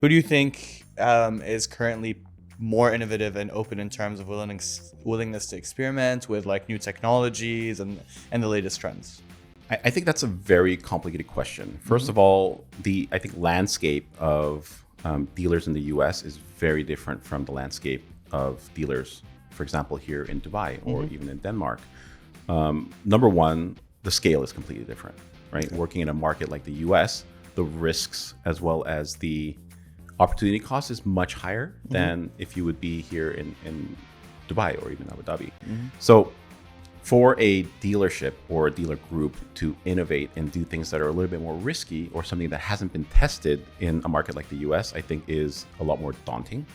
Who do you think is currently more innovative and open in terms of willingness to experiment with like new technologies and the latest trends? I think that's a very complicated question. First of all, I think landscape of dealers in the US is very different from the landscape of dealers, for example, here in Dubai or even in Denmark. Number one, the scale is completely different, right? Okay. Working in a market like the US, the risks as well as the opportunity cost is much higher than if you would be here in Dubai or even Abu Dhabi. So for a dealership or a dealer group to innovate and do things that are a little bit more risky or something that hasn't been tested in a market like the US, I think is a lot more daunting.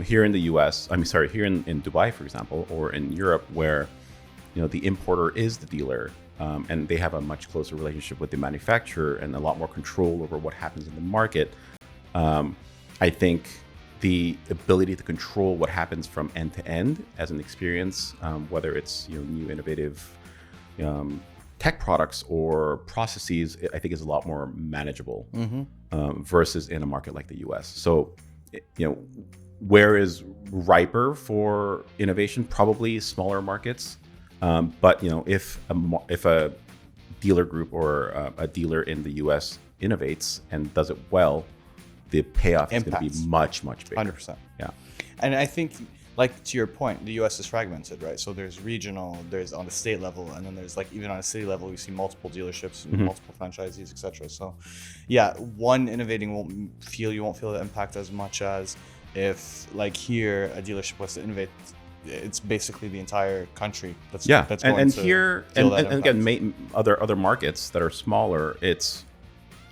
Here in the US, here in Dubai, for example, or in Europe, where the importer is the dealer, and they have a much closer relationship with the manufacturer and a lot more control over what happens in the market. I think the ability to control what happens from end to end as an experience, whether it's new innovative tech products or processes, I think is a lot more manageable versus in a market like the US. So, where is riper for innovation? Probably smaller markets. But if a dealer group or a dealer in the US innovates and does it well, the payoff is going to be much, much bigger. 100%. Yeah. And I think, like, to your point, the US is fragmented, right? So there's regional, there's on the state level, and then there's like even on a city level, we see multiple dealerships, multiple franchisees, etc. So yeah, one innovating you won't feel the impact as much as if like here a dealership was to innovate. It's basically the entire country that's going and to here feel and that again other markets that are smaller, it's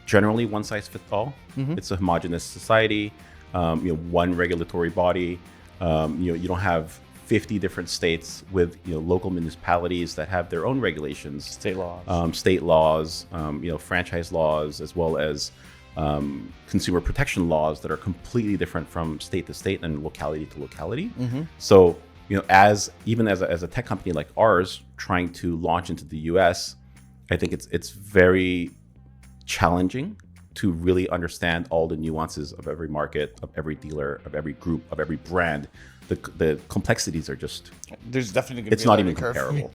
generally one size fits all. It's a homogenous society, one regulatory body. You don't have 50 different states with local municipalities that have their own regulations, state laws, franchise laws, as well as consumer protection laws that are completely different from state to state and locality to locality. So as a tech company like ours trying to launch into the US, I think it's very challenging to really understand all the nuances of every market, of every dealer, of every group, of every brand. The complexities are just, there's definitely going to be it's not even comparable.